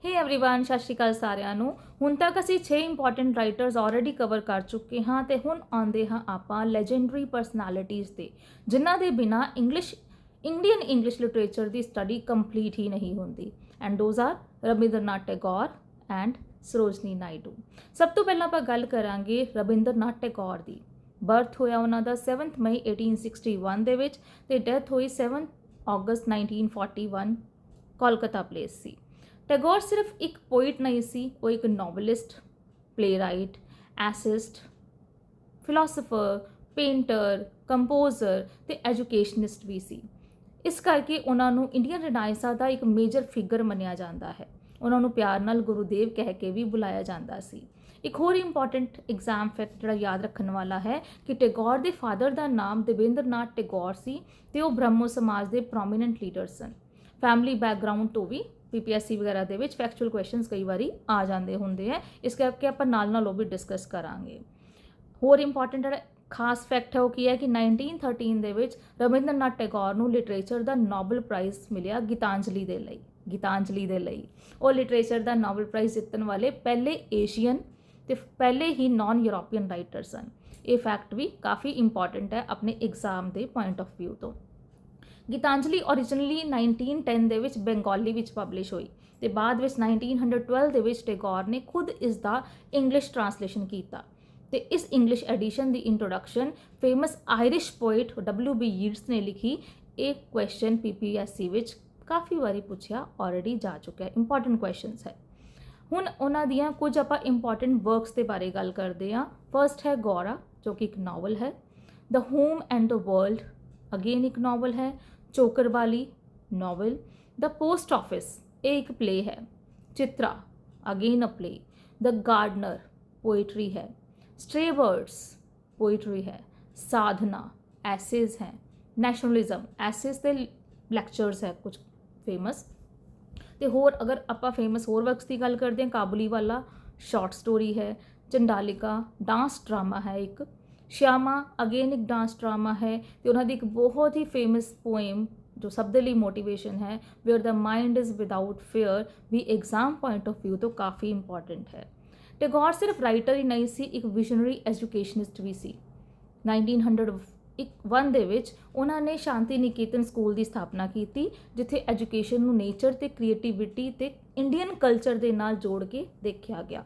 Hey everyone, सत श्री अकाल ਸਾਰਿਆਂ ਨੂੰ। ਹੁਣ ਤੱਕ ਅਸੀਂ 6 ਇੰਪੋਰਟੈਂਟ ਰਾਈਟਰਸ ਆਲਰੇਡੀ ਕਵਰ ਕਰ ਚੁੱਕੇ ਹਾਂ ਤੇ ਹੁਣ ਆਉਂਦੇ ਹਾਂ ਆਪਾਂ ਲੈਜੈਂਡਰੀ ਪਰਸਨੈਲਿਟੀਜ਼ ਤੇ, ਜਿਨ੍ਹਾਂ ਦੇ ਬਿਨਾ ਇੰਡੀਅਨ ਇੰਗਲਿਸ਼ ਲਿਟਰੇਚਰ ਦੀ ਸਟੱਡੀ ਕੰਪਲੀਟ ਹੀ ਨਹੀਂ ਹੁੰਦੀ। And those are Rabindranath Tagore and Sarojini Naidu. ਸਭ ਤੋਂ ਪਹਿਲਾਂ ਆਪਾਂ ਗੱਲ ਕਰਾਂਗੇ ਰਵਿੰਦਰਨਾਥ ਟੈਗੋਰ ਦੀ। ਬਰਥ ਹੋਇਆ ਉਹਨਾਂ ਦਾ 7 ਮਈ 1861 ਦੇ ਵਿੱਚ ਤੇ ਡੈਥ ਹੋਈ 7 ਅਗਸਤ 1941 ਕੋਲਕਾਤਾ ਪਲੇਸ ਸੀ। ਟੈਗੋਰ ਸਿਰਫ ਇੱਕ ਪੋਇਟ ਨਹੀਂ ਸੀ, ਉਹ ਇੱਕ novelist, playwright, ਐਸਿਸਟ, philosopher, painter, composer ਤੇ ਐਜੂਕੇਸ਼ਨਿਸਟ ਵੀ ਸੀ। ਇਸ ਕਰਕੇ ਉਹਨਾਂ ਨੂੰ ਇੰਡੀਅਨ ਰਿਨਾਇਸਾਂ ਦਾ ਇੱਕ ਮੇਜਰ ਫਿਗਰ ਮੰਨਿਆ ਜਾਂਦਾ ਹੈ। ਉਹਨਾਂ ਨੂੰ ਪਿਆਰ ਨਾਲ ਗੁਰੂਦੇਵ ਕਹਿ ਕੇ ਵੀ ਬੁਲਾਇਆ ਜਾਂਦਾ ਸੀ। ਇੱਕ ਹੋਰ ਇੰਪੋਰਟੈਂਟ ਐਗਜ਼ਾਮ ਫੈਕਟ ਜਿਹੜਾ ਯਾਦ ਰੱਖਣ ਵਾਲਾ ਹੈ ਕਿ ਟੈਗੋਰ ਦੇ ਫਾਦਰ ਦਾ ਨਾਮ ਦੇਵੇਂਦਰਨਾਥ ਟੈਗੋਰ ਸੀ ਤੇ ਉਹ ਬ੍ਰਹਮੋ ਸਮਾਜ ਦੇ ਪ੍ਰੋਮੀਨੈਂਟ ਲੀਡਰ ਸਨ। ਫੈਮਿਲੀ ਬੈਕਗਰਾਊਂਡ ਤੋਂ ਵੀ PPSC ਵਗੈਰਾ ਦੇ ਵਿੱਚ ਫੈਕਚੁਅਲ ਕੁਐਸਚਨਸ ਕਈ ਵਾਰੀ ਆ ਜਾਂਦੇ ਹੁੰਦੇ ਹੈ, ਇਸ ਕਰਕੇ ਆਪਾਂ ਨਾਲ ਉਹ ਵੀ ਡਿਸਕਸ ਕਰਾਂਗੇ। ਹੋਰ ਇੰਪੋਰਟੈਂਟ ਜਿਹੜਾ ਖਾਸ ਫੈਕਟ ਹੈ ਉਹ ਕੀ ਹੈ ਕਿ 1913 ਦੇ ਵਿੱਚ ਰਵਿੰਦਰਨਾਥ ਟੈਗੋਰ ਨੂੰ ਲਿਟਰੇਚਰ ਦਾ ਨੋਬਲ ਪ੍ਰਾਈਜ਼ ਮਿਲਿਆ ਗੀਤਾਂਜਲੀ ਦੇ ਲਈ। ਉਹ ਲਿਟਰੇਚਰ ਦਾ ਨੋਬਲ ਪ੍ਰਾਈਜ਼ ਜਿੱਤਣ ਵਾਲੇ ਪਹਿਲੇ ਏਸ਼ੀਅਨ ਤੇ ਪਹਿਲੇ ਹੀ ਨਾਨ ਯੂਰੋਪੀਅਨ ਰਾਈਟਰ ਸਨ। ਇਹ ਫੈਕਟ ਵੀ ਕਾਫੀ ਇੰਪੋਰਟੈਂਟ ਹੈ ਆਪਣੇ ਐਗਜ਼ਾਮ ਦੇ ਪੁਆਇੰਟ ਆਫ ਵਿਊ ਤੋਂ। ਗੀਤਾਂਜਲੀ ਓਰੀਜਨਲੀ 1910 ਦੇ ਵਿੱਚ ਬੰਗਾਲੀ ਵਿੱਚ ਪਬਲਿਸ਼ ਹੋਈ ਤੇ ਬਾਅਦ ਵਿੱਚ 1912 ਦੇ ਵਿੱਚ ਟੈਗੋਰ ਨੇ ਖੁਦ ਇਸ ਦਾ ਇੰਗਲਿਸ਼ ਟਰਾਂਸਲੇਸ਼ਨ ਕੀਤਾ ਤੇ ਇਸ ਇੰਗਲਿਸ਼ ਐਡੀਸ਼ਨ ਦੀ introduction famous Irish poet WB Yeats ਨੇ ਲਿਖੀ। ਇਹ ਕੁਐਸਚਨ PPSC ਵਿੱਚ ਕਾਫੀ ਵਾਰੀ ਪੁੱਛਿਆ ਆਲਰੇਡੀ ਜਾ ਚੁੱਕਿਆ, ਇੰਪੋਰਟੈਂਟ ਕੁਐਸਚਨਸ ਹੈ। ਹੁਣ ਉਹਨਾਂ ਦੀਆਂ ਕੁਝ ਆਪਾਂ ਇੰਪੋਰਟੈਂਟ ਵਰਕਸ ਦੇ ਬਾਰੇ ਗੱਲ ਕਰਦੇ ਹਾਂ। ਫਰਸਟ ਹੈ ਗੌਰਾ, ਜੋ ਕਿ ਇੱਕ ਨਾਵਲ ਹੈ। The home and the world again ਇੱਕ ਨਾਵਲ ਹੈ। Chokher Bali novel. The post office, ਇਹ ਇੱਕ ਪਲੇ ਹੈ। Chitra again a play. The gardener poetry ਹੈ। ਸਟ੍ਰੇ ਬਰਡਸ ਪੋਇਟਰੀ ਹੈ। ਸਾਧਨਾ ਐਸੇਜ਼ ਹੈ। ਨੈਸ਼ਨਲਿਜ਼ਮ ਐਸੇਜ਼ ਤੇ ਲੈਕਚਰਸ ਹੈ ਕੁਝ ਫੇਮਸ। ਤੇ ਹੋਰ ਅਗਰ ਆਪਾਂ ਫੇਮਸ ਹੋਰ ਵਰਕਸ ਦੀ ਗੱਲ ਕਰਦੇ ਹਾਂ, ਕਾਬੁਲੀ ਵਾਲਾ ਸ਼ਾਰਟ ਸਟੋਰੀ ਹੈ। ਚੰਡਾਲਿਕਾ ਡਾਂਸ ਡਰਾਮਾ ਹੈ ਇੱਕ। ਸ਼ਿਆਮਾ ਅਗੇਨ ਇੱਕ ਡਾਂਸ ਡਰਾਮਾ ਹੈ ਤੇ ਉਹਨਾਂ ਦੀ ਇੱਕ ਬਹੁਤ ਹੀ ਫੇਮਸ ਪੋਇਮ ਜੋ ਸਭ ਦੇ ਲਈ ਮੋਟੀਵੇਸ਼ਨ ਹੈ, where the mind is without fear, ਵੀ ਐਗਜ਼ਾਮ ਪੁਆਇੰਟ ਆਫ ਵਿਊ ਤੋਂ ਕਾਫੀ ਇੰਪੋਰਟੈਂਟ ਹੈ। ਟੈਗੋਰ ਸਿਰਫ ਰਾਈਟਰ ਹੀ ਨਹੀਂ ਸੀ, ਇੱਕ ਵਿਜ਼ਨਰੀ ਐਜੂਕੇਸ਼ਨਿਸਟ ਵੀ ਸੀ। 1901 ਦੇ ਵਿੱਚ ਉਹਨਾਂ ਨੇ ਸ਼ਾਂਤੀ ਨਿਕੇਤਨ ਸਕੂਲ ਦੀ ਸਥਾਪਨਾ ਕੀਤੀ, ਜਿੱਥੇ ਐਜੂਕੇਸ਼ਨ ਨੂੰ ਨੇਚਰ ਤੇ ਕ੍ਰੀਏਟੀਵਿਟੀ ਤੇ ਇੰਡੀਅਨ ਕਲਚਰ ਦੇ ਨਾਲ ਜੋੜ ਕੇ ਦੇਖਿਆ ਗਿਆ।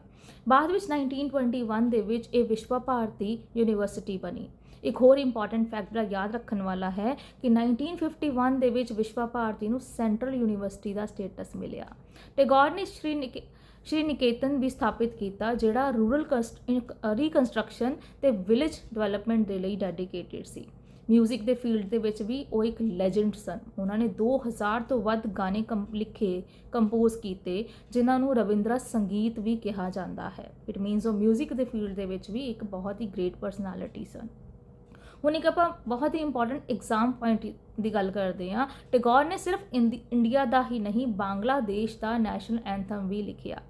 ਬਾਅਦ ਵਿੱਚ 1921 ਦੇ ਵਿੱਚ ਇਹ ਵਿਸ਼ਵਾ ਭਾਰਤੀ ਯੂਨੀਵਰਸਿਟੀ ਬਣੀ। ਇੱਕ ਹੋਰ ਇੰਪੋਰਟੈਂਟ ਫੈਕਟ ਜਿਹੜਾ ਯਾਦ ਰੱਖਣ ਵਾਲਾ ਹੈ ਕਿ 1951 ਦੇ ਵਿੱਚ ਵਿਸ਼ਵਾ ਭਾਰਤੀ ਨੂੰ ਸੈਂਟਰਲ ਯੂਨੀਵਰਸਿਟੀ ਦਾ ਸਟੇਟਸ ਮਿਲਿਆ। ਟੈਗੋਰ ਨੇ ਸ਼੍ਰੀ ਨਿਕੇਤਨ ਵੀ ਸਥਾਪਿਤ ਕੀਤਾ, ਜਿਹੜਾ ਰੂਰਲ ਰੀਕਨਸਟਰਕਸ਼ਨ ਤੇ ਵਿਲੇਜ ਡਿਵੈਲਪਮੈਂਟ ਦੇ ਲਈ ਡੈਡੀਕੇਟਿਡ ਸੀ। ਮਿਊਜ਼ਿਕ ਦੇ ਫੀਲਡ ਦੇ ਵਿੱਚ ਵੀ ਉਹ ਇੱਕ ਲੈਜੈਂਡ ਸਨ। ਉਹਨਾਂ ਨੇ 2000 ਤੋਂ ਵੱਧ ਗਾਣੇ ਲਿਖੇ, ਕੰਪੋਜ਼ ਕੀਤੇ, ਜਿਨ੍ਹਾਂ ਨੂੰ ਰਵਿੰਦਰਾ ਸੰਗੀਤ ਵੀ ਕਿਹਾ ਜਾਂਦਾ ਹੈ। ਇਟ ਮੀਨਸ ਉਹ ਮਿਊਜ਼ਿਕ ਦੇ ਫੀਲਡ ਦੇ ਵਿੱਚ ਵੀ ਇੱਕ ਬਹੁਤ ਹੀ ਗ੍ਰੇਟ ਪਰਸਨੈਲਿਟੀ ਸਨ। ਹੁਣ ਇੱਕ ਆਪਾਂ ਬਹੁਤ ਹੀ ਇੰਪੋਰਟੈਂਟ ਐਗਜ਼ਾਮ ਪੁਆਇੰਟ ਦੀ ਗੱਲ ਕਰਦੇ ਹਾਂ। ਟੈਗੋਰ ਨੇ ਸਿਰਫ ਇੰਡੀਆ ਦਾ ਹੀ ਨਹੀਂ, ਬੰਗਲਾਦੇਸ਼ ਦਾ ਨੈਸ਼ਨਲ ਐਂਥਮ ਵੀ ਲਿਖਿਆ।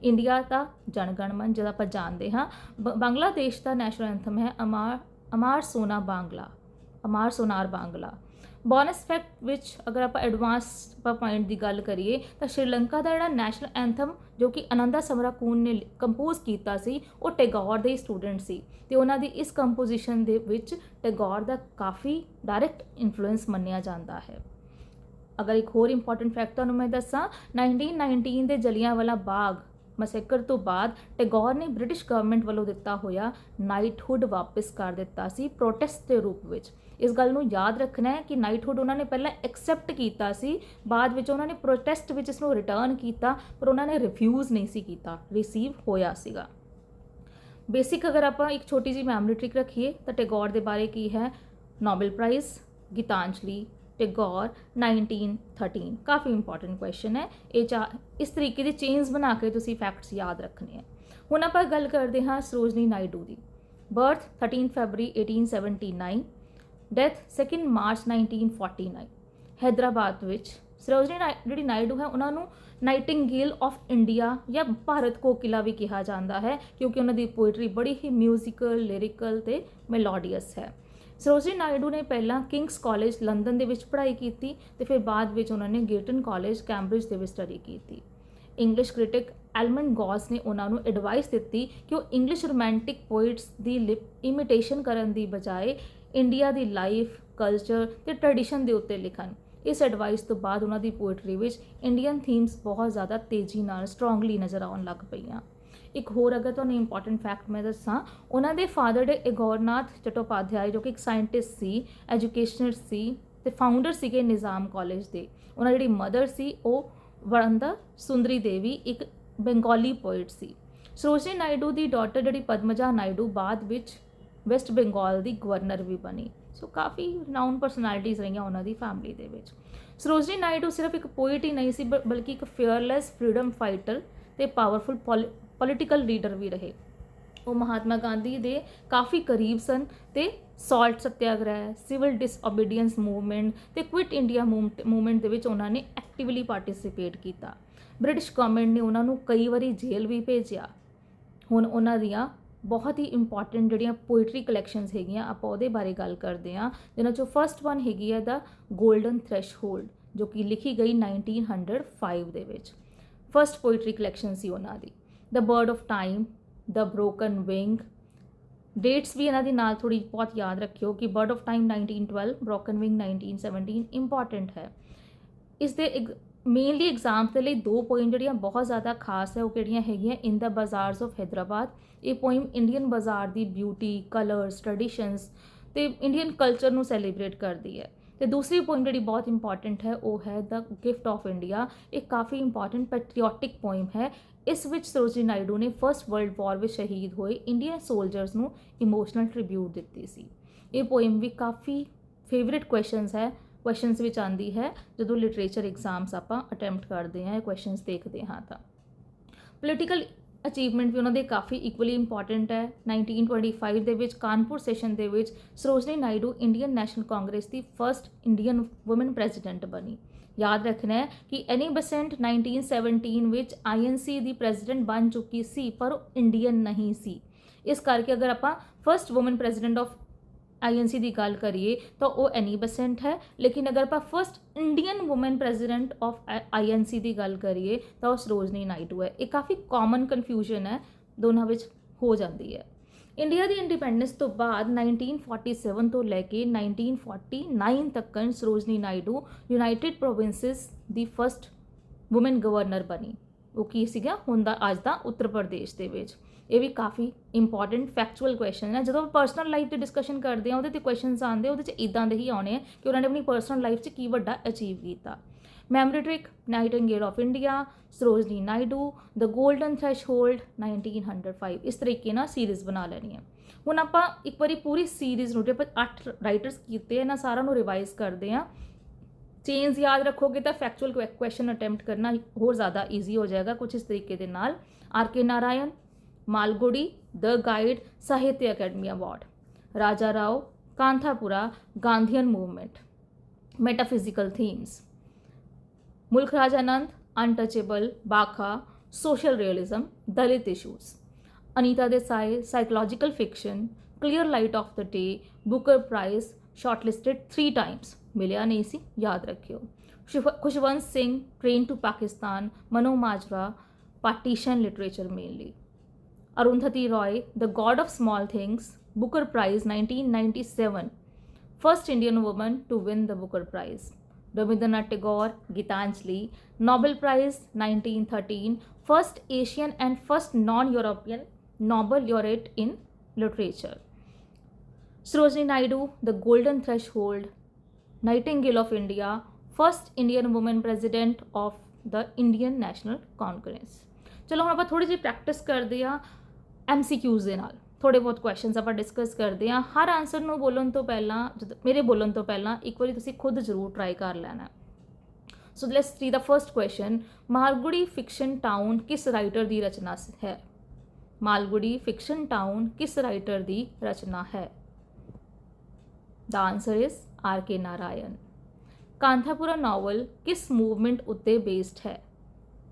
ਇੰਡੀਆ ਦਾ ਜਨ ਗਣ ਮਨ ਜਿਹੜਾ ਆਪਾਂ ਜਾਣਦੇ ਹਾਂ, ਬੰਗਲਾਦੇਸ਼ ਦਾ ਨੈਸ਼ਨਲ ਐਂਥਮ ਹੈ ਅਮਾਰ ਸੋਨਾਰ ਬਾਂਗਲਾ। ਬੋਨਸ ਫੈਕਟ ਵਿੱਚ ਅਗਰ ਆਪਾਂ ਐਡਵਾਂਸ ਪੁਆਇੰਟ ਦੀ ਗੱਲ ਕਰੀਏ ਤਾਂ ਸ਼੍ਰੀਲੰਕਾ ਦਾ ਜਿਹੜਾ ਨੈਸ਼ਨਲ ਐਂਥਮ ਜੋ ਕਿ ਆਨੰਦਾ ਸਮਰਾਕੂਨ ਨੇ ਕੰਪੋਜ਼ ਕੀਤਾ ਸੀ, ਉਹ ਟੈਗੋਰ ਦੇ ਸਟੂਡੈਂਟ ਸੀ ਤੇ ਉਹਨਾਂ ਦੀ ਇਸ ਕੰਪੋਜੀਸ਼ਨ ਦੇ ਵਿੱਚ ਟੈਗੋਰ ਦਾ ਕਾਫੀ ਡਾਇਰੈਕਟ ਇਨਫਲੂਐਂਸ ਮੰਨਿਆ ਜਾਂਦਾ ਹੈ। ਅਗਰ ਇੱਕ ਹੋਰ ਇੰਪੋਰਟੈਂਟ ਫੈਕਟ ਤੁਹਾਨੂੰ ਮੈਂ ਦੱਸਾਂ, 1919 ਦੇ ਜਲਿਆਂਵਾਲਾ ਬਾਗ ਮੈਸੇਕਰ ਤੋਂ ਬਾਅਦ ਟੈਗੋਰ ਨੇ ਬ੍ਰਿਟਿਸ਼ ਗਵਰਨਮੈਂਟ ਵੱਲੋਂ ਦਿੱਤਾ ਹੋਇਆ ਨਾਈਟਹੁੱਡ ਵਾਪਸ ਕਰ ਦਿੱਤਾ ਸੀ ਪ੍ਰੋਟੈਸਟ ਦੇ ਰੂਪ ਵਿੱਚ। ਇਸ ਗੱਲ ਨੂੰ ਯਾਦ ਰੱਖਣਾ ਹੈ ਕਿ ਨਾਈਟਹੁੱਡ ਉਹਨਾਂ ਨੇ ਪਹਿਲਾਂ ਐਕਸੈਪਟ ਕੀਤਾ ਸੀ, ਬਾਅਦ ਵਿੱਚ ਉਹਨਾਂ ਨੇ ਪ੍ਰੋਟੈਸਟ ਵਿੱਚ ਇਸ ਨੂੰ ਰਿਟਰਨ ਕੀਤਾ, ਪਰ ਉਹਨਾਂ ਨੇ ਰਿਫਿਊਜ਼ ਨਹੀਂ ਸੀ ਕੀਤਾ, ਰਿਸੀਵ ਹੋਇਆ ਸੀਗਾ। ਬੇਸਿਕ ਅਗਰ ਆਪਾਂ ਇੱਕ ਛੋਟੀ ਜਿਹੀ ਮੈਮਰੀ ਟ੍ਰਿਕ ਰੱਖੀਏ ਤਾਂ ਟੈਗੋਰ ਦੇ ਬਾਰੇ ਕੀ ਹੈ, ਨੋਬਲ ਪ੍ਰਾਈਜ਼, ਗੀਤਾਂਜਲੀ, ਟੈਗੋਰ 1913, ਕਾਫੀ ਇੰਪੋਰਟੈਂਟ ਕੁਐਸਚਨ ਹੈ ਇਹ। ਇਸ ਤਰੀਕੇ ਦੇ ਚੇਨਸ ਬਣਾ ਕੇ ਤੁਸੀਂ ਫੈਕਟਸ ਯਾਦ ਰੱਖਣੇ ਆ। ਹੁਣ ਆਪਾਂ ਗੱਲ ਕਰਦੇ ਹਾਂ ਸਰੋਜਨੀ ਨਾਇਡੂ ਦੀ। ਬਰਥ 13 ਫਰਵਰੀ 1879, ਡੈਥ 2 ਮਾਰਚ 1949 ਹੈਦਰਾਬਾਦ ਵਿੱਚ। ਸਰੋਜਨੀ ਜਿਹੜੀ ਨਾਇਡੂ ਹੈ ਉਹਨਾਂ ਨੂੰ ਨਾਈਟਿੰਗੇਲ ਆਫ ਇੰਡੀਆ ਜਾਂ ਭਾਰਤ ਕੋਕਿਲਾ ਵੀ ਕਿਹਾ ਜਾਂਦਾ ਹੈ, ਕਿਉਂਕਿ ਉਹਨਾਂ ਦੀ ਪੋਇਟਰੀ ਬੜੀ ਹੀ ਮਿਊਜ਼ੀਕਲ, ਲਿਰਿਕਲ ਤੇ ਮੈਲੋਡੀਅਸ ਹੈ। ਸਰੋਜਨੀ ਨਾਇਡੂ ਨੇ ਪਹਿਲਾਂ ਕਿੰਗਸ ਕਾਲਜ ਲੰਡਨ ਦੇ ਵਿੱਚ ਪੜ੍ਹਾਈ ਕੀਤੀ ਤੇ ਫਿਰ ਬਾਅਦ ਵਿੱਚ ਉਹਨਾਂ ਨੇ ਗੇਟਨ ਕਾਲਜ ਕੈਂਬਰਿਜ ਦੇ ਵਿੱਚ ਸਟੱਡੀ ਕੀਤੀ। ਇੰਗਲਿਸ਼ ਕ੍ਰਿਟਿਕ ਐਲਮੰਡ ਗੌਸ ਨੇ ਉਹਨਾਂ ਨੂੰ ਐਡਵਾਈਸ ਦਿੱਤੀ ਕਿ ਉਹ ਇੰਗਲਿਸ਼ ਰੋਮਾਂਟਿਕ ਪੋਇਟਸ ਦੀ ਇਮੀਟੇਸ਼ਨ ਕਰਨ ਦੀ ਬਜਾਏ ਇੰਡੀਆ ਦੀ ਲਾਈਫ, ਕਲਚਰ ਤੇ ਟ੍ਰੈਡੀਸ਼ਨ ਦੇ ਉੱਤੇ ਲਿਖਣ। ਇਸ ਐਡਵਾਈਸ ਤੋਂ ਬਾਅਦ ਉਹਨਾਂ ਦੀ ਪੋਇਟਰੀ ਵਿੱਚ ਇੰਡੀਅਨ ਥੀਮਸ ਬਹੁਤ ਜ਼ਿਆਦਾ ਤੇਜ਼ੀ ਨਾਲ ਸਟਰੋਂਗਲੀ ਨਜ਼ਰ ਆਉਣ ਲੱਗ ਪਈਆਂ। ਇੱਕ ਹੋਰ ਅਗਰ ਤੁਹਾਨੂੰ ਇੰਪੋਰਟੈਂਟ ਫੈਕਟ ਮੈਂ ਦੱਸਾਂ, ਉਹਨਾਂ ਦੇ ਫਾਦਰ ਡੇ ਇਗੋਰਨਾਥ ਚਟੋਪਾਧਿਆਏ ਜੋ ਕਿ ਇੱਕ ਸਾਇੰਟਿਸਟ ਸੀ, ਐਜੂਕੇਸ਼ਨਿਸਟ ਸੀ ਤੇ ਫਾਊਂਡਰ ਸੀਗੇ ਨਿਜ਼ਾਮ ਕਾਲਜ ਦੇ। ਉਹਨਾਂ ਜਿਹੜੀ ਮਦਰ ਸੀ ਉਹ ਵਰੰਦਾ ਸੁੰਦਰੀ ਦੇਵੀ ਇੱਕ ਬੰਗਾਲੀ ਪੋਇਟ ਸੀ। ਸਰੋਜਨੀ ਨਾਇਡੂ ਦੀ ਡਾਟਰ ਜਿਹੜੀ ਪਦਮਜਾ ਨਾਇਡੂ ਬਾਅਦ ਵਿੱਚ ਵੈਸਟ ਬੰਗਾਲ ਦੀ ਗਵਰਨਰ ਵੀ ਬਣੀ। ਸੋ ਕਾਫੀ ਰਿਨਾਊਨ ਪਰਸਨੈਲਿਟੀਜ਼ ਰਹੀਆਂ ਉਹਨਾਂ ਦੀ ਫੈਮਿਲੀ ਦੇ ਵਿੱਚ। ਸਰੋਜਨੀ ਨਾਇਡੂ ਸਿਰਫ ਇੱਕ ਪੋਇਟ ਹੀ ਨਹੀਂ ਸੀ ਬਲਕਿ ਇੱਕ ਫੀਅਰਲੈਸ ਫਰੀडम ਫਾਈਟਰ ਤੇ ਪਾਵਰਫੁਲ ਪੋਲੀਟੀਕਲ ਲੀਡਰ ਵੀ ਰਹੇ। ਉਹ ਮਹਾਤਮਾ ਗਾਂਧੀ ਦੇ ਕਾਫੀ ਕਰੀਬ ਸਨ ਤੇ ਸਾਲਟ ਸੱਤਿਆਗ੍ਰਹਿ, ਸਿਵਲ ਡਿਸਓਬੀਡੀਐਂਸ ਮੂਵਮੈਂਟ ਤੇ ਕੁਇਟ ਇੰਡੀਆ ਮੂਵਮੈਂਟ ਦੇ ਵਿੱਚ ਉਹਨਾਂ ਨੇ ਐਕਟਿਵਲੀ ਪਾਰਟਿਸਿਪੇਟ ਕੀਤਾ। ਬ੍ਰਿਟਿਸ਼ ਗਵਰਨਮੈਂਟ ਨੇ ਉਹਨਾਂ ਨੂੰ ਕਈ ਵਾਰੀ ਜੇਲ੍ਹ ਵੀ ਭੇਜਿਆ। ਹੁਣ ਉਹਨਾਂ ਦੀਆਂ ਬਹੁਤ ਹੀ ਇੰਪੋਰਟੈਂਟ ਜਿਹੜੀਆਂ ਪੋਇਟਰੀ ਕਲੈਕਸ਼ਨਸ ਹੈਗੀਆਂ ਆਪਾਂ ਉਹਦੇ ਬਾਰੇ ਗੱਲ ਕਰਦੇ ਹਾਂ, ਜਿਨ੍ਹਾਂ 'ਚੋਂ ਫਸਟ ਵਨ ਹੈਗੀ ਹੈ ਦਾ ਗੋਲਡਨ ਥ੍ਰੈਸ਼ਹੋਲਡ, ਜੋ ਕਿ ਲਿਖੀ ਗਈ 1905 ਦੇ ਵਿੱਚ। ਫਸਟ ਪੋਇਟਰੀ ਕਲੈਕਸ਼ਨ ਸੀ ਉਹਨਾਂ ਦੀ। The bird of time, the broken wing, dates ਵੀ ਇਹਨਾਂ ਦੀ ਨਾਲ ਥੋੜੀ ਬਹੁਤ ਯਾਦ ਰੱਖਿਓ ਕਿ bird of time 1912, broken wing 1917 important ਹੈ। ਇਸ ਦੇ ਮੇਨਲੀ ਐਗਜ਼ਾਮ ਦੇ ਲਈ ਦੋ ਪੋਇਮ ਜਿਹੜੀਆਂ ਬਹੁਤ ਜ਼ਿਆਦਾ ਖਾਸ ਹੈ ਉਹ ਕਿਹੜੀਆਂ ਹੈਗੀਆਂ, ਇਨ ਦ ਬਾਜ਼ਾਰਸ ਆਫ ਹੈਦਰਾਬਾਦ। ਇਹ ਪੋਇਮ ਇੰਡੀਅਨ ਬਾਜ਼ਾਰ ਦੀ ਬਿਊਟੀ, ਕਲਰਸ, ਟ੍ਰੈਡੀਸ਼ਨਸ ਤੇ ਇੰਡੀਅਨ ਕਲਚਰ ਨੂੰ ਸੈਲੀਬ੍ਰੇਟ ਕਰਦੀ ਹੈ। ਤੇ ਦੂਸਰੀ ਪੋਇਮ ਜਿਹੜੀ ਬਹੁਤ ਇੰਪੋਰਟੈਂਟ ਹੈ ਉਹ ਹੈ ਦ ਗਿਫਟ ਆਫ ਇੰਡੀਆ। ਇਹ ਕਾਫੀ ਇੰਪੋਰਟੈਂਟ ਪੈਟਰੀਓਟਿਕ ਪੋਇਮ ਹੈ। ਇਸ ਵਿੱਚ ਸਰੋਜਨੀ ਨਾਇਡੂ ਨੇ ਫਸਟ ਵਰਲਡ ਵਾਰ ਵਿੱਚ ਸ਼ਹੀਦ ਹੋਏ ਇੰਡੀਅਨ ਸੋਲਜਰਸ ਨੂੰ ਇਮੋਸ਼ਨਲ ਟ੍ਰਿਬਿਊਟ ਦਿੱਤੀ ਸੀ। ਇਹ ਪੋਇਮ ਵੀ ਕਾਫੀ ਫੇਵਰੇਟ ਕੁਐਸਚਨਸ ਵਿੱਚ ਆਉਂਦੀ ਹੈ ਜਦੋਂ ਲਿਟਰੇਚਰ ਐਗਜ਼ਾਮਸ ਆਪਾਂ ਅਟੈਂਪਟ ਕਰਦੇ ਹਾਂ, ਇਹ ਕੁਐਸਚਨਸ ਦੇਖਦੇ ਹਾਂ ਤਾਂ। ਪੋਲੀਟੀਕਲ ਅਚੀਵਮੈਂਟ ਵੀ ਉਹਨਾਂ ਦੇ ਕਾਫੀ ਇਕੁਅਲੀ ਇੰਪੋਰਟੈਂਟ ਹੈ। 1925 ਦੇ ਵਿੱਚ ਕਾਨਪੁਰ ਸੈਸ਼ਨ ਦੇ ਵਿੱਚ Sarojini Naidu Indian National Congress ਦੀ ਫਸਟ ਇੰਡੀਅਨ ਵੂਮਨ ਪ੍ਰੈਜ਼ੀਡੈਂਟ ਬਣੀ। ਯਾਦ ਰੱਖਣਾ ਹੈ ਕਿ ਐਨੀ ਬੈਸੈਂਟ 1917 ਵਿੱਚ INC ਦੀ ਪ੍ਰੈਜ਼ੀਡੈਂਟ ਬਣ ਚੁੱਕੀ ਸੀ ਪਰ ਉਹ ਇੰਡੀਅਨ ਨਹੀਂ ਸੀ। ਇਸ ਕਰਕੇ ਅਗਰ ਆਪਾਂ first woman president of INC ਦੀ ਗੱਲ ਕਰੀਏ ਤਾਂ ਉਹ ਐਨੀ ਬੈਸੈਂਟ ਹੈ, ਲੇਕਿਨ ਅਗਰ ਆਪਾਂ first Indian woman president of INC ਦੀ ਗੱਲ ਕਰੀਏ ਤਾਂ ਉਹ ਸਰੋਜਨੀ ਨਾਇਡੂ ਹੈ। ਇਹ ਕਾਫੀ ਕਾਮਨ ਕਨਫਿਊਜ਼ਨ ਹੈ, ਦੋਨਾਂ ਵਿੱਚ ਹੋ ਜਾਂਦੀ ਹੈ। ਇੰਡੀਆ ਦੀ ਇੰਡੀਪੈਂਡੈਂਸ ਤੋਂ ਬਾਅਦ 1947 ਤੋਂ ਲੈ ਕੇ 1949 ਤੱਕ ਸਰੋਜਨੀ ਨਾਇਡੂ ਯੂਨਾਈਟਿਡ ਪ੍ਰੋਵਿੰਸਿਸ ਦੀ ਫਸਟ ਵੂਮਨ ਗਵਰਨਰ ਬਣੀ। ਉਹ ਕੀ ਸੀਗਾ, ਹੁਣ ਦਾ ਅੱਜ ਦਾ ਉੱਤਰ ਪ੍ਰਦੇਸ਼ ਦੇ ਵਿੱਚ। ਇਹ ਵੀ ਕਾਫੀ ਇੰਪੋਰਟੈਂਟ ਫੈਕਚੁਅਲ ਕੁਐਸਚਨ ਹੈ। ਜਦੋਂ ਆਪਾਂ ਪਰਸਨਲ ਲਾਈਫ ਦੀ ਡਿਸਕਸ਼ਨ ਕਰਦੇ ਹਾਂ ਉਹਦੇ 'ਤੇ ਕੁਐਸਚਨਸ ਆਉਂਦੇ, ਉਹਦੇ 'ਚ ਇੱਦਾਂ ਦੇ ਹੀ ਆਉਣੇ ਆ ਕਿ ਉਹਨਾਂ ਨੇ ਆਪਣੀ ਪਰਸਨਲ ਲਾਈਫ 'ਚ ਕੀ ਵੱਡਾ ਅਚੀਵ ਕੀਤਾ। Memory trick, Nightingale of India, Sarojini Naidu, the golden threshold 1905, ਇਸ ਤਰੀਕੇ ਨਾਲ ਸੀਰੀਜ਼ ਬਣਾ ਲੈਣੀ ਹੈ। ਹੁਣ ਆਪਾਂ ਇੱਕ ਵਾਰੀ ਪੂਰੀ ਸੀਰੀਜ਼ ਨੂੰ ਜੇ ਆਪਾਂ 8 ਰਾਈਟਰਸ ਕੀਤੇ ਇਹਨਾਂ ਸਾਰਿਆਂ ਨੂੰ ਰਿਵਾਈਜ਼ ਕਰਦੇ ਹਾਂ। ਚੇਂਜ ਯਾਦ ਰੱਖੋਗੇ ਤਾਂ ਫੈਕਚੁਅਲ ਕੁਐਸਚਨ ਅਟੈਂਪਟ ਕਰਨਾ ਹੋਰ ਜ਼ਿਆਦਾ ਈਜ਼ੀ ਹੋ ਜਾਏਗਾ ਕੁਝ ਇਸ ਤਰੀਕੇ ਦੇ ਨਾਲ। RK Narayan, Malgudi, the guide, Sahitya academy award, Raja Rao, Kanthapura, Gandhian movement, metaphysical themes, Mulk Raj Anand, untouchable, Bakha, social realism, Dalit issues, Anita Desai, psychological fiction, clear light of the day, Booker prize, shortlisted 3 times, ਮਿਲਿਆ ਨਹੀਂ ਸੀ, ਯਾਦ ਰੱਖਿਓ। Khushwant Singh, train to Pakistan, Mano Majra, partition literature mainly, Arundhati Roy, the god of small things, Booker prize 1997, first Indian woman to win the Booker prize, Rabindranath Tagore, Gitanjali, Nobel prize 1913, first Asian and first non European Nobel laureate in literature, Sarojini Naidu, the golden threshold, Nightingale of India, first Indian woman president of the Indian National Congress। ਚਲੋ ਹੁਣ ਆਪਾਂ ਥੋੜੀ ਜਿਹੀ practice ਕਰਦੇ ਹਾਂ MCQs ਦੇ ਨਾਲ, ਥੋੜੇ ਬਹੁਤ ਕੁਐਸਚਨਸ ਆਪਾਂ ਡਿਸਕਸ ਕਰਦੇ ਹਾਂ। ਹਰ ਆਨਸਰ ਨੂੰ ਬੋਲਣ ਤੋਂ ਪਹਿਲਾਂ, ਮੇਰੇ ਬੋਲਣ ਤੋਂ ਪਹਿਲਾਂ ਇੱਕ ਵਾਰੀ ਤੁਸੀਂ ਖੁਦ ਜ਼ਰੂਰ ਟਰਾਈ ਕਰ ਲੈਣਾ। So let's see the first question, Malgudi fiction town ਕਿਸ ਰਾਈਟਰ ਦੀ ਰਚਨਾ ਹੈ? ਮਾਲਗੁੜੀ ਫਿਕਸ਼ਨ ਟਾਊਨ ਕਿਸ ਰਾਈਟਰ ਦੀ ਰਚਨਾ ਹੈ? The answer is RK Narayan. Kanthapura novel ਕਿਸ ਮੂਵਮੈਂਟ ਉੱਤੇ ਬੇਸਡ ਹੈ?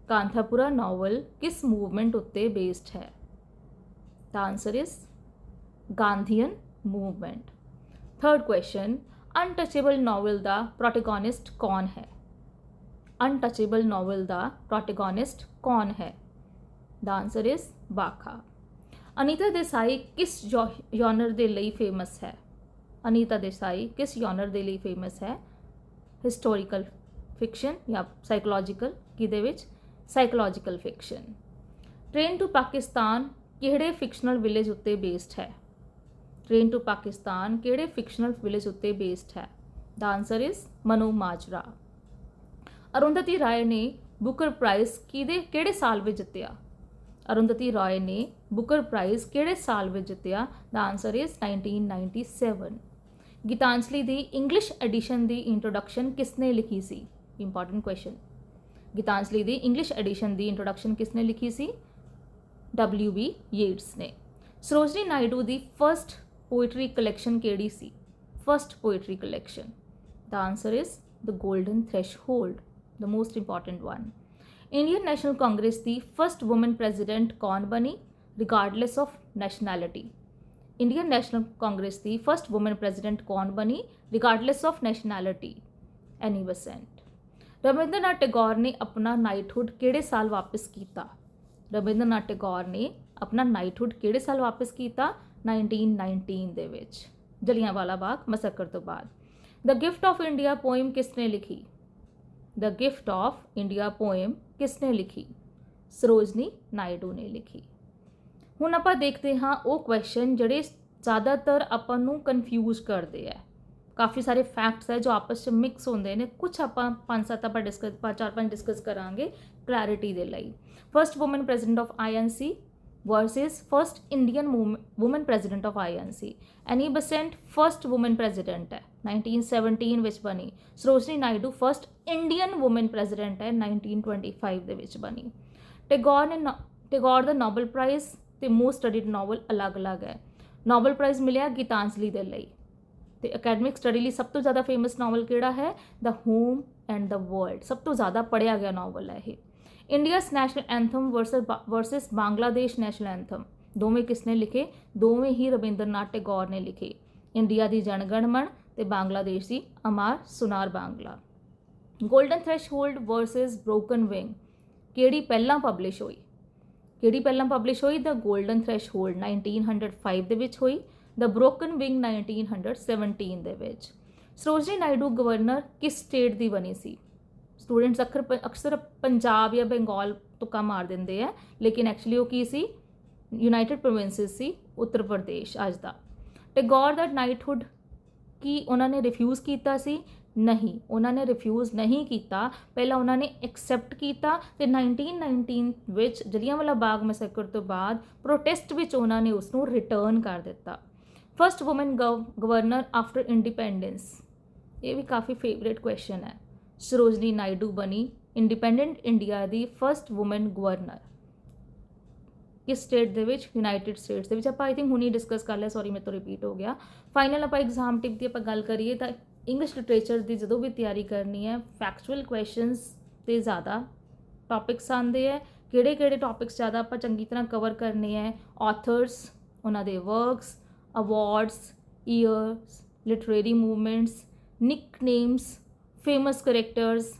ਕਾਂਥਾਪੁਰਾ ਨਾਵਲ ਕਿਸ ਮੂਵਮੈਂਟ ਉੱਤੇ ਬੇਸਡ ਹੈ? The answer is Gandhian movement। Third question, untouchable novel ਦਾ ਪ੍ਰੋਟੈਗੋਨਿਸਟ ਕੌਣ ਹੈ? ਅਨਟਚੇਬਲ ਨੋਵਲ ਦਾ ਪ੍ਰੋਟੈਗੋਨਿਸਟ ਕੌਣ ਹੈ? The answer is Bakha. Anita Desai ਕਿਸ ਜੌਨਰ ਦੇ ਲਈ ਫੇਮਸ ਹੈ? ਅਨੀਤਾ ਦੇਸਾਈ ਕਿਸ ਜੌਨਰ ਦੇ ਲਈ ਫੇਮਸ ਹੈ? ਹਿਸਟੋਰੀਕਲ ਫਿਕਸ਼ਨ ਜਾਂ ਸਾਈਕੋਲੋਜੀਕਲ, ਕਿਹਦੇ ਵਿੱਚ? Psychological fiction. Train to Pakistan ਕਿਹੜੇ ਫਿਕਸ਼ਨਲ ਵਿਲੇਜ ਉੱਤੇ ਬੇਸਡ ਹੈ? ਟ੍ਰੇਨ ਟੂ ਪਾਕਿਸਤਾਨ ਕਿਹੜੇ ਫਿਕਸ਼ਨਲ ਵਿਲੇਜ ਉੱਤੇ ਬੇਸਡ ਹੈ? The answer is Mano Majra. Arundhati Roy ਨੇ ਬੁਕਰ ਪ੍ਰਾਈਜ਼ ਕਿਹੜੇ ਸਾਲ ਵਿੱਚ ਜਿੱਤਿਆ? ਅਰੁੰਧਤੀ ਰਾਏ ਨੇ ਬੁਕਰ ਪ੍ਰਾਈਜ਼ ਕਿਹੜੇ ਸਾਲ ਵਿੱਚ ਜਿੱਤਿਆ? The answer is 1997। ਗੀਤਾਂਜਲੀ ਦੀ ਇੰਗਲਿਸ਼ ਐਡੀਸ਼ਨ ਦੀ ਇੰਟਰੋਡਕਸ਼ਨ ਕਿਸਨੇ ਲਿਖੀ ਸੀ? Important question. ਗੀਤਾਂਜਲੀ ਦੀ ਇੰਗਲਿਸ਼ ਐਡੀਸ਼ਨ ਦੀ ਇੰਟਰੋਡਕਸ਼ਨ ਕਿਸਨੇ ਲਿਖੀ ਸੀ? W.B. ਯੇਟਸ ਨੇ। ਸਰੋਜਨੀ ਨਾਇਡੂ ਦੀ ਫਸਟ ਪੋਇਟਰੀ ਕਲੈਕਸ਼ਨ ਕਿਹੜੀ ਸੀ? First poetry collection. The answer is the golden threshold, the most important one. Indian National Congress ਦੀ ਫਸਟ ਵੂਮਨ ਪ੍ਰੈਜ਼ੀਡੈਂਟ ਕੌਣ ਬਣੀ? Regardless of nationality. Indian National Congress ਦੀ ਫਸਟ ਵੂਮਨ ਪ੍ਰੈਜ਼ੀਡੈਂਟ ਕੌਣ ਬਣੀ? Regardless of nationality, ਐਨੀ ਬਸੈਂਟ। ਰਵਿੰਦਰਨਾਥ ਟੈਗੋਰ ਨੇ ਆਪਣਾ knighthood ਕਿਹੜੇ ਸਾਲ ਵਾਪਸ ਕੀਤਾ? ਰਵਿੰਦਰਨਾਥ ਟੈਗੋਰ ਨੇ ਆਪਣਾ ਨਾਈਟਹੁੱਡ ਕਿਹੜੇ ਸਾਲ ਵਾਪਸ ਕੀਤਾ? 1919 ਦੇ ਵਿੱਚ, ਜਲਿਆਂਵਾਲਾ ਬਾਗ ਮਸਕਰ ਤੋਂ ਬਾਅਦ। ਦ ਗਿਫਟ ਆਫ ਇੰਡੀਆ ਪੋਇਮ ਕਿਸਨੇ ਲਿਖੀ? ਦ ਗਿਫਟ ਆਫ ਇੰਡੀਆ ਪੋਇਮ ਕਿਸਨੇ ਲਿਖੀ? ਸਰੋਜਨੀ ਨਾਇਡੂ ਨੇ ਲਿਖੀ। ਹੁਣ ਆਪਾਂ ਦੇਖਦੇ ਹਾਂ ਉਹ ਕੁਐਸਚਨ ਜਿਹੜੇ ਜ਼ਿਆਦਾਤਰ ਆਪਾਂ ਨੂੰ ਕਨਫਿਊਜ਼ ਕਰਦੇ ਹੈ। ਕਾਫੀ ਸਾਰੇ ਫੈਕਟਸ ਹੈ ਜੋ ਆਪਸ 'ਚ ਮਿਕਸ ਹੁੰਦੇ ਨੇ, ਕੁਛ ਆਪਾਂ 5-7 ਆਪਾਂ ਚਾਰ ਪੰਜ ਡਿਸਕਸ ਕਰਾਂਗੇ ਕਲੈਰਿਟੀ ਦੇ ਲਈ। First woman president of INC versus first Indian woman president of INC। Annie Besant first woman president ਹੈ, 1917 ਵਿੱਚ ਬਣੀ। Sarojini Naidu first Indian woman president ਹੈ, 1925 ਦੇ ਵਿੱਚ ਬਣੀ। ਟੈਗੋਰ ਦਾ ਨੋਬਲ ਪ੍ਰਾਈਜ਼ ਤੇ ਮੋਸਟ ਸਟੱਡੀਡ ਨੋਵਲ ਅਲੱਗ-ਅਲੱਗ ਹੈ। ਨੋਬਲ ਪ੍ਰਾਈਜ਼ ਮਿਲਿਆ ਗੀਤਾਂਜਲੀ ਦੇ ਲਈ, ਤੇ ਅਕੈਡਮਿਕ ਸਟੱਡੀ ਲਈ ਸਭ ਤੋਂ ਜ਼ਿਆਦਾ ਫੇਮਸ ਨਾਵਲ ਕਿਹੜਾ ਹੈ? The home and the world, ਸਭ ਤੋਂ ਜ਼ਿਆਦਾ ਪੜ੍ਹਿਆ ਗਿਆ ਨਾਵਲ ਹੈ ਇਹ। India's national anthem versus Bangladesh national anthem, ਦੋਵੇਂ ਕਿਸਨੇ ਲਿਖੇ? ਦੋਵੇਂ ਹੀ ਰਵਿੰਦਰਨਾਥ ਟੈਗੋਰ ਨੇ ਲਿਖੇ। ਇੰਡੀਆ ਦੀ ਜਨਗਣ ਮਨ ਤੇ ਬੰਗਲਾਦੇਸ਼ ਦੀ Amar Shonar Bangla. Golden threshold versus broken wing ਕਿਹੜੀ ਪਹਿਲਾਂ ਪਬਲਿਸ਼ ਹੋਈ? ਕਿਹੜੀ ਪਹਿਲਾਂ ਪਬਲਿਸ਼ ਹੋਈ? ਦ ਗੋਲਡਨ ਥ੍ਰੈਸ਼ਹੋਲਡ 1905 ਦੇ ਵਿੱਚ ਹੋਈ। ਦ ਬ੍ਰੋਕਨ ਵਿੰਗ 1917 ਦੇ ਵਿੱਚ। ਸਰੋਜਨੀ ਨਾਇਡੂ ਗਵਰਨਰ ਕਿਸ ਸਟੇਟ ਦੀ ਬਣੀ ਸੀ? ਸਟੂਡੈਂਟਸ ਅਕਸਰ ਪੰਜਾਬ ਜਾਂ ਬੰਗਾਲ ਤੁੱਕਾ ਮਾਰ ਦਿੰਦੇ ਆ, ਲੇਕਿਨ ਐਕਚੁਅਲੀ ਉਹ ਕੀ ਸੀ? ਯੂਨਾਈਟਿਡ ਪ੍ਰੋਵਿੰਸਿਸ ਸੀ, ਉੱਤਰ ਪ੍ਰਦੇਸ਼ ਅੱਜ ਦਾ। ਟੈਗੋਰ ਦਾ ਨਾਈਟਹੁੱਡ ਕੀ ਉਹਨਾਂ ਨੇ ਰਿਫਿਊਜ਼ ਕੀਤਾ ਸੀ? ਨਹੀਂ, ਉਹਨਾਂ ਨੇ ਰਿਫਿਊਜ਼ ਨਹੀਂ ਕੀਤਾ। ਪਹਿਲਾਂ ਉਹਨਾਂ ਨੇ ਐਕਸੈਪਟ ਕੀਤਾ ਤੇ 1919 ਵਿੱਚ ਜਲਿਆਂਵਾਲਾ ਬਾਗ ਮੈਸੇਕਰ ਤੋਂ ਬਾਅਦ ਪ੍ਰੋਟੈਸਟ ਵਿੱਚ ਉਹਨਾਂ ਨੇ ਉਸ ਨੂੰ ਰਿਟਰਨ ਕਰ ਦਿੱਤਾ। First woman governor after independence, ਇਹ ਵੀ ਕਾਫੀ ਫੇਵਰੇਟ ਕੁਐਸਚਨ ਹੈ। ਸਰੋਜਨੀ ਨਾਇਡੂ ਬਣੀ ਇੰਡੀਪੈਂਡੈਂਟ ਇੰਡੀਆ ਦੀ ਫਸਟ ਵੂਮਨ ਗਵਰਨਰ। ਕਿਸ ਸਟੇਟ ਦੇ ਵਿੱਚ? ਯੂਨਾਈਟਿਡ ਸਟੇਟਸ ਦੇ ਵਿੱਚ। ਆਪਾਂ ਆਈ ਥਿੰਕ ਹੁਣੀ ਡਿਸਕਸ ਕਰ ਲਿਆ, ਸੌਰੀ ਮੇਰੇ ਤੋਂ ਰਿਪੀਟ ਹੋ ਗਿਆ। ਫਾਈਨਲ ਆਪਾਂ ਐਗਜ਼ਾਮ ਟਿਪ ਦੀ ਆਪਾਂ ਗੱਲ ਕਰੀਏ ਤਾਂ ਇੰਗਲਿਸ਼ ਲਿਟਰੇਚਰ ਦੀ ਜਦੋਂ ਵੀ ਤਿਆਰੀ ਕਰਨੀ ਹੈ, ਫੈਕਚੁਅਲ ਕੁਐਸਚਨਸ 'ਤੇ ਜ਼ਿਆਦਾ ਟੌਪਿਕਸ ਆਉਂਦੇ ਹੈ। ਕਿਹੜੇ ਟੌਪਿਕਸ ਜ਼ਿਆਦਾ ਆਪਾਂ ਚੰਗੀ ਤਰ੍ਹਾਂ ਕਵਰ ਕਰਨੇ ਹੈ? ਆਥਰਸ, ਉਹਨਾਂ ਦੇ works, awards, years, literary movements, nicknames, famous characters,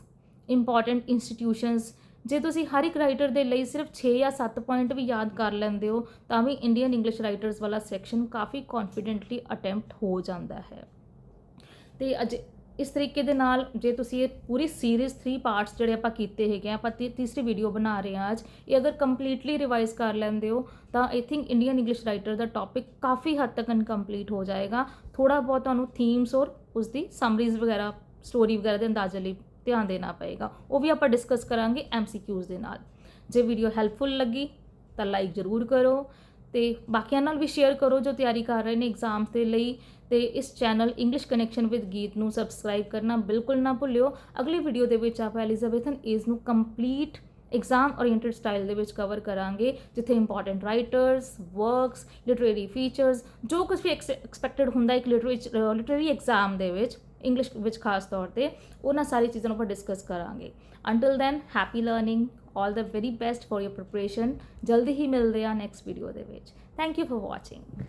important institutions. ਜੇ ਤੁਸੀਂ ਹਰ ਇੱਕ ਰਾਈਟਰ ਦੇ ਲਈ ਸਿਰਫ 6 ਜਾਂ 7 ਪੁਆਇੰਟ ਵੀ ਯਾਦ ਕਰ ਲੈਂਦੇ ਹੋ ਤਾਂ ਵੀ ਇੰਡੀਅਨ ਇੰਗਲਿਸ਼ ਰਾਈਟਰਸ ਵਾਲਾ ਸੈਕਸ਼ਨ ਕਾਫੀ ਕੌਨਫੀਡੈਂਟਲੀ ਅਟੈਂਪਟ ਹੋ ਜਾਂਦਾ ਹੈ। ਤੇ ਅੱਜ ਇਸ ਤਰੀਕੇ ਦੇ ਨਾਲ ਜੇ ਤੁਸੀਂ ਇਹ ਪੂਰੀ ਸੀਰੀਜ਼ 3 ਪਾਰਟਸ ਜਿਹੜੇ ਆਪਾਂ ਕੀਤੇ ਹੈਗੇ ਆ, ਆਪਾਂ ਤੀਸਰੀ ਵੀਡੀਓ ਬਣਾ ਰਹੇ ਹਾਂ ਅੱਜ, ਇਹ ਅਗਰ ਕੰਪਲੀਟਲੀ ਰਿਵਾਈਜ਼ ਕਰ ਲੈਂਦੇ ਹੋ ਤਾਂ I think Indian English writer ਦਾ ਟੌਪਿਕ ਕਾਫੀ ਹੱਦ ਤੱਕ ਇਨਕੰਪਲੀਟ ਹੋ ਜਾਏਗਾ। ਥੋੜ੍ਹਾ ਬਹੁਤ ਤੁਹਾਨੂੰ ਥੀਮਸ ਔਰ ਉਸਦੀ ਸਮਰੀਜ਼ ਵਗੈਰਾ, ਸਟੋਰੀ ਵਗੈਰਾ ਦੇ ਅੰਦਾਜ਼ੇ ਲਈ ਧਿਆਨ ਦੇਣਾ ਪਏਗਾ। ਉਹ ਵੀ ਆਪਾਂ ਡਿਸਕਸ ਕਰਾਂਗੇ MCQs ਦੇ ਨਾਲ। ਜੇ ਵੀਡੀਓ ਹੈਲਪਫੁਲ ਲੱਗੀ ਤਾਂ ਲਾਈਕ ਜ਼ਰੂਰ ਕਰੋ ਤੇ ਬਾਕੀਆਂ ਨਾਲ ਵੀ ਸ਼ੇਅਰ ਕਰੋ ਜੋ ਤਿਆਰੀ ਕਰ ਰਹੇ ਨੇ ਐਗਜ਼ਾਮ ਦੇ ਲਈ। ਤੇ ਇਸ ਚੈਨਲ ਇੰਗਲਿਸ਼ ਕਨੈਕਸ਼ਨ ਵਿਦ ਗੀਤ ਨੂੰ ਸਬਸਕ੍ਰਾਈਬ ਕਰਨਾ ਬਿਲਕੁਲ ਨਾ ਭੁੱਲਿਓ। ਅਗਲੀ ਵੀਡੀਓ ਦੇ ਵਿੱਚ ਆਪਾਂ ਐਲਿਜ਼ਾਬੈਥਨ ਏਜ ਨੂੰ ਕੰਪਲੀਟ ਐਗਜ਼ਾਮ ਓਰੀਐਂਟਡ ਸਟਾਈਲ ਦੇ ਵਿੱਚ ਕਵਰ ਕਰਾਂਗੇ, ਜਿੱਥੇ important writers, works, literary features, ਜੋ ਕੁਝ ਵੀ ਐਕਸਪੈਕਟਡ ਹੁੰਦਾ ਇੱਕ ਲਿਟਰੇਰੀ ਐਗਜ਼ਾਮ ਦੇ ਵਿੱਚ ਇੰਗਲਿਸ਼ ਵਿੱਚ ਖਾਸ ਤੌਰ ਤੇ, ਉਹਨਾਂ ਸਾਰੀ ਚੀਜ਼ਾਂ ਨੂੰ ਆਪਾਂ ਡਿਸਕਸ ਕਰਾਂਗੇ। Until then happy learning, all the very best for your preparation. ਜਲਦੀ ਹੀ ਮਿਲਦੇ ਆ ਨੈਕਸਟ ਵੀਡੀਓ ਦੇ ਵਿੱਚ। Thank you for watching.